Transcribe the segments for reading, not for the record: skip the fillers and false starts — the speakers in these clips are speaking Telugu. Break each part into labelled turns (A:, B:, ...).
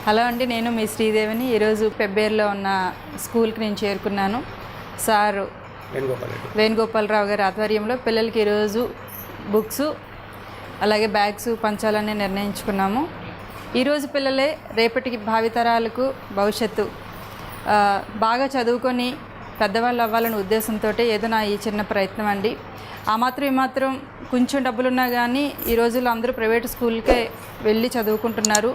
A: హలో అండి, నేను మీ శ్రీదేవిని. ఈరోజు పెబ్బేరులో ఉన్న స్కూల్కి నేను చేరుకున్నాను. సారు వేణుగోపాలరావు గారి ఆధ్వర్యంలో పిల్లలకి ఈరోజు బుక్స్ అలాగే బ్యాగ్స్ పంచాలని నిర్ణయించుకున్నాము. ఈరోజు పిల్లలే రేపటికి భావితరాలకు భవిష్యత్తు బాగా చదువుకొని పెద్దవాళ్ళు అవ్వాలనే ఉద్దేశంతో ఏదో నా ఈ చిన్న ప్రయత్నం అండి. ఆ మాత్రం ఈ మాత్రం కొంచెం డబ్బులున్నా కానీ ఈ రోజుల్లో అందరూ ప్రైవేట్ స్కూల్కే వెళ్ళి చదువుకుంటున్నారు.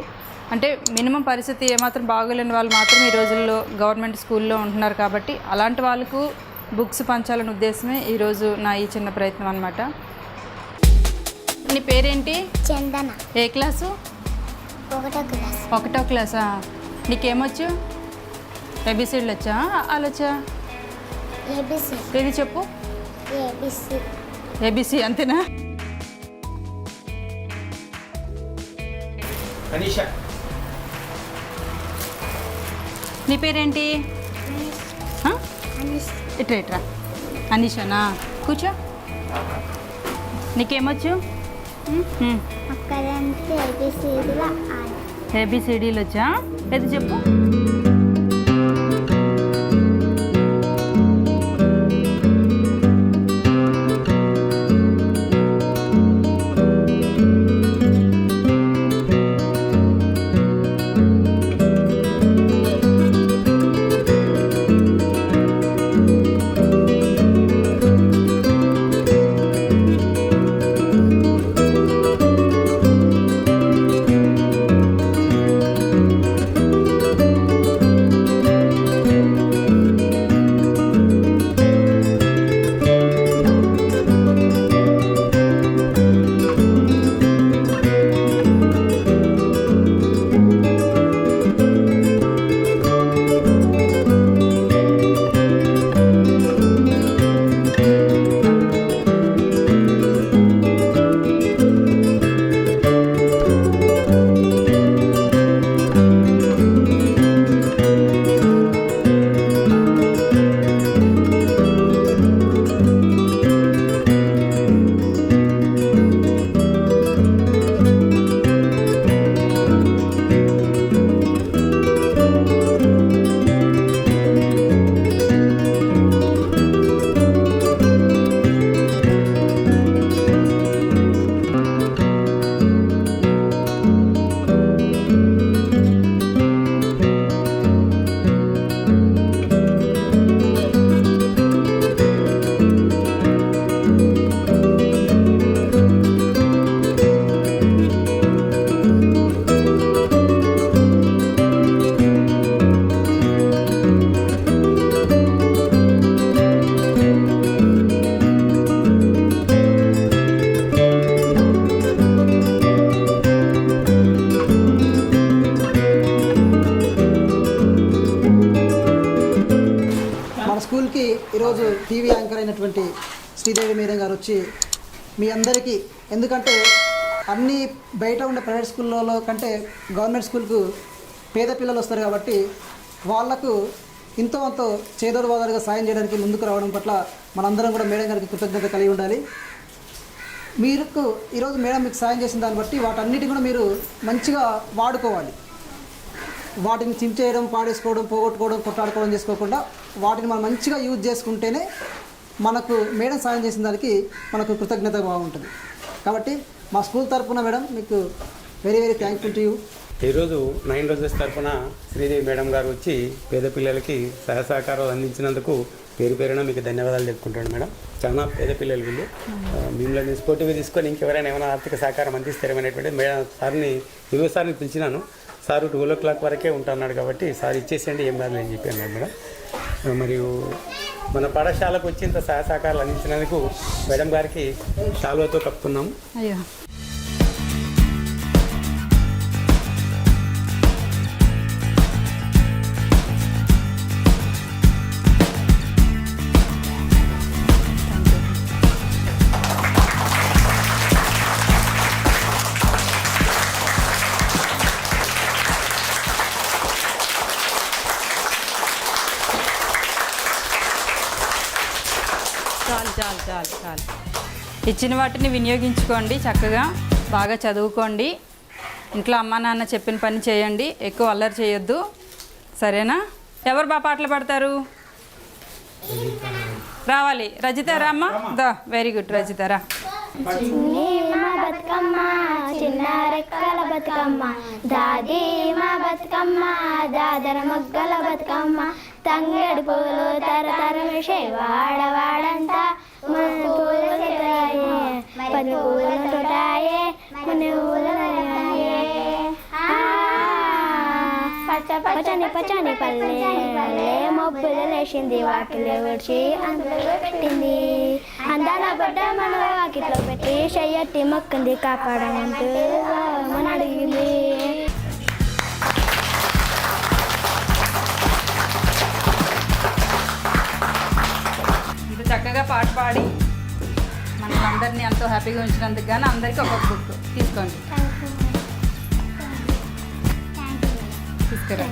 A: అంటే మినిమం పరిస్థితి ఏమాత్రం బాగోలేని వాళ్ళు మాత్రం ఈ రోజుల్లో గవర్నమెంట్ స్కూల్లో ఉంటున్నారు. కాబట్టి అలాంటి వాళ్ళకు బుక్స్ పంచాలనే ఉద్దేశమే ఈరోజు నా ఈ చిన్న ప్రయత్నం అన్నమాట. నీ పేరేంటి?
B: చందన.
A: ఏ క్లాసు?
B: 1వ క్లాస్.
A: 1వ క్లాసా? నీకేమొచ్చు? ఏబిసిడ్లు వచ్చా? అలొచ్చా?
B: ఏబిసి.
A: ఏది చెప్పు?
B: ఏబిసి.
A: ఏబిసి అంతేనా?
C: అనిషా.
A: నీ పేరేంటి? ఇట్రా ఇట్రా. అనీషానా? కూర్చో. నీకేమొచ్చు?
B: అక్కడంతా ఏబిసిడిలో
A: ఏబిసిడీలు వచ్చా? ఏది చెప్పు?
D: స్కూల్కి ఈరోజు టీవీ యాంకర్ అయినటువంటి శ్రీదేవి మేడం గారు వచ్చి మీ అందరికీ, ఎందుకంటే అన్ని బయట ఉండే ప్రైవేట్ స్కూళ్ళలో కంటే గవర్నమెంట్ స్కూల్కు పేద పిల్లలు వస్తారు కాబట్టి వాళ్లకు ఇంతో అంతో చేదోడు వాదోడుగా సాయం చేయడానికి ముందుకు రావడం పట్ల మనందరం కూడా మేడం గారికి కృతజ్ఞత కలిగి ఉండాలి. మీకు ఈరోజు మేడం మీకు సాయం చేసిన దాన్ని బట్టి వాటన్నిటిని కూడా మీరు మంచిగా వాడుకోవాలి. వాటిని చించేయడం, పాడేసుకోవడం, పోగొట్టుకోవడం, కొట్టాడుకోవడం చేసుకోకుండా వాటిని మనం మంచిగా యూజ్ చేసుకుంటేనే మనకు మేడం సాయం చేసిన దానికి మనకు కృతజ్ఞత బాగుంటుంది. కాబట్టి మా స్కూల్ తరఫున మేడం మీకు very very thankful to you.
C: ఈరోజు 9 రోజెస్ తరఫున శ్రీదేవి మేడం గారు వచ్చి పేద పిల్లలకి సహాయ సహకారాలు అందించినందుకు పేరు పేరున మీకు ధన్యవాదాలు చెప్పుకుంటాను మేడం. చాలా పేద పిల్లలు వీళ్ళు. మిమ్మల్ని స్పోర్టివ్గా తీసుకొని ఇంకెవరైనా ఏమైనా ఆర్థిక సహకారం అందిస్తారేమనేటువంటిది మేడం సార్ని సార్ని పిలిచినాను. సారు 12 o'clock వరకే ఉంటున్నాడు కాబట్టి సార్ ఇచ్చేసేయండి, ఏం కాదు అని చెప్పాను మేడం. మరియు మన పాఠశాలకు వచ్చి ఇంత సహాయ సహకారాలు అందించినందుకు మేడం గారికి శాలువాతో కప్పుకున్నాము.
A: అయ్యో, చాలు చాలు చాలు. ఇచ్చిన వాటిని వినియోగించుకోండి, చక్కగా బాగా చదువుకోండి. ఇంట్లో అమ్మా నాన్న చెప్పిన పని చేయండి, ఎక్కువ అల్లరి చేయొద్దు, సరేనా? ఎవరు బాగా పాటలు పాడతారు? రావాలి రజిత, రామ్మా. దా, వెరీ గుడ్ రజిత, రా.
B: చిన్ని మా బతుకమ్మ చిన్న రెక్కల బతుకమ్మ, దాది మా బతుకమ్మ దాదర మొగ్గల బతుకమ్మ, తంగడి పూలు తరతరమిషే వాడవాడంతా, మన పూలు పది పూలు తోటాయే మన ఊళ్ళే, పచ్చని పచ్చని పల్లె మొబ్బులు లేచింది, వాకిలో విడిచి అందులో పెట్టింది, అందాల బొడ్డ మన వాకిట్లో పెట్టి చెయ్యట్టి మొక్కింది, కాపాడమంటూ మన అడిగింది.
A: ఇంత చక్కగా పాట పాడి మనల్ని అందరినీ ఎంతో హ్యాపీగా ఉంచినందుకు గాను అందరికీ ఒక్కొక్క బుక్ తీసుకోండి. తీసుకురా.